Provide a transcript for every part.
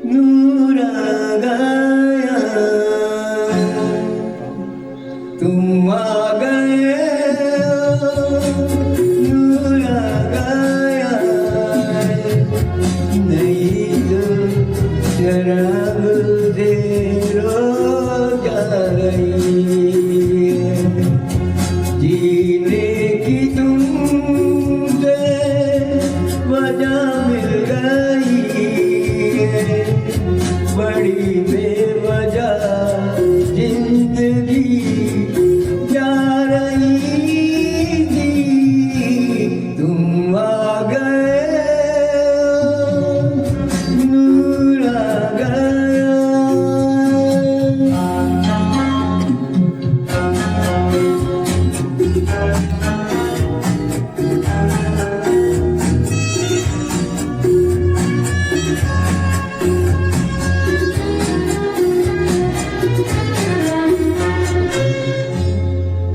नूर आ गया, तुम आ गए, नूर आ गया, नहीं तो शराब से रोज आ गई, जीने की तुमसे वजह मिल गई, बड़ी बेवजह जिंदगी जा रही थी, तुम आ गए, नूर आ गया।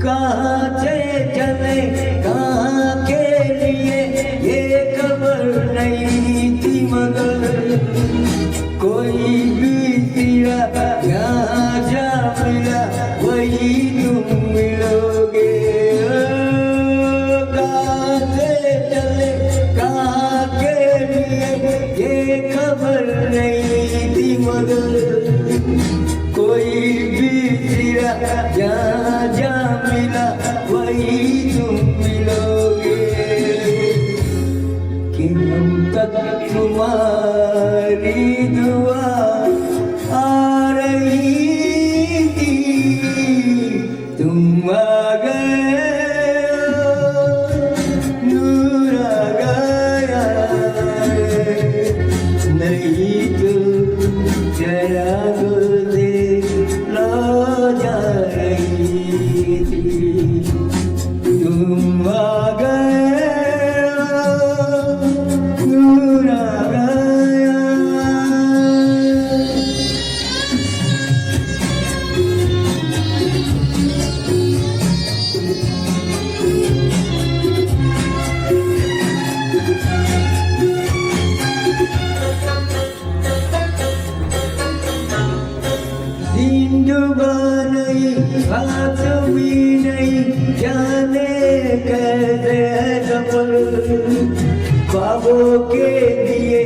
कहाँ से चले कहाँ के लिए ये खबर नहीं थी, मगर कोई भी सिरा यहाँ जा मिला वही तुम मिलोगे। कहाँ से चले कहाँ के लिए ये खबर नहीं थी, मगर कोई भी सिरा यहाँ जा मिला वही तुम मिलोगे, कि हम तक तुम्हारी दुआ आ रही थी, तुम आ गए, नूर आ गया, नहीं तो जरा जा रही थी, तुम आ गए, नूर आ गया। दिन डूबा नहीं रात भी नहीं, जाने कैसे है सफर, ख्वाबों के दिए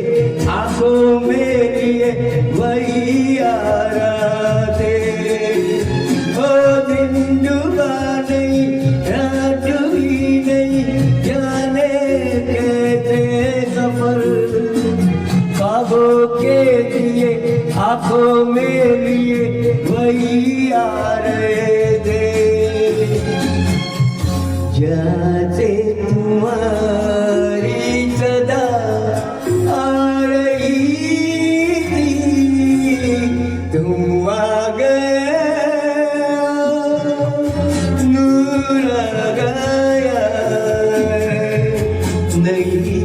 आंखों में लिए वही आ रहे, ओ दिन डूबा नहीं रात भी नहीं, जाने कैसे सफर, ख्वाबों के दिए आंखों में लिए वही आ रहे थे, जैसे तुम्हारी सदा आ रही थी, तुम आ गए, नूर आ गया, नहीं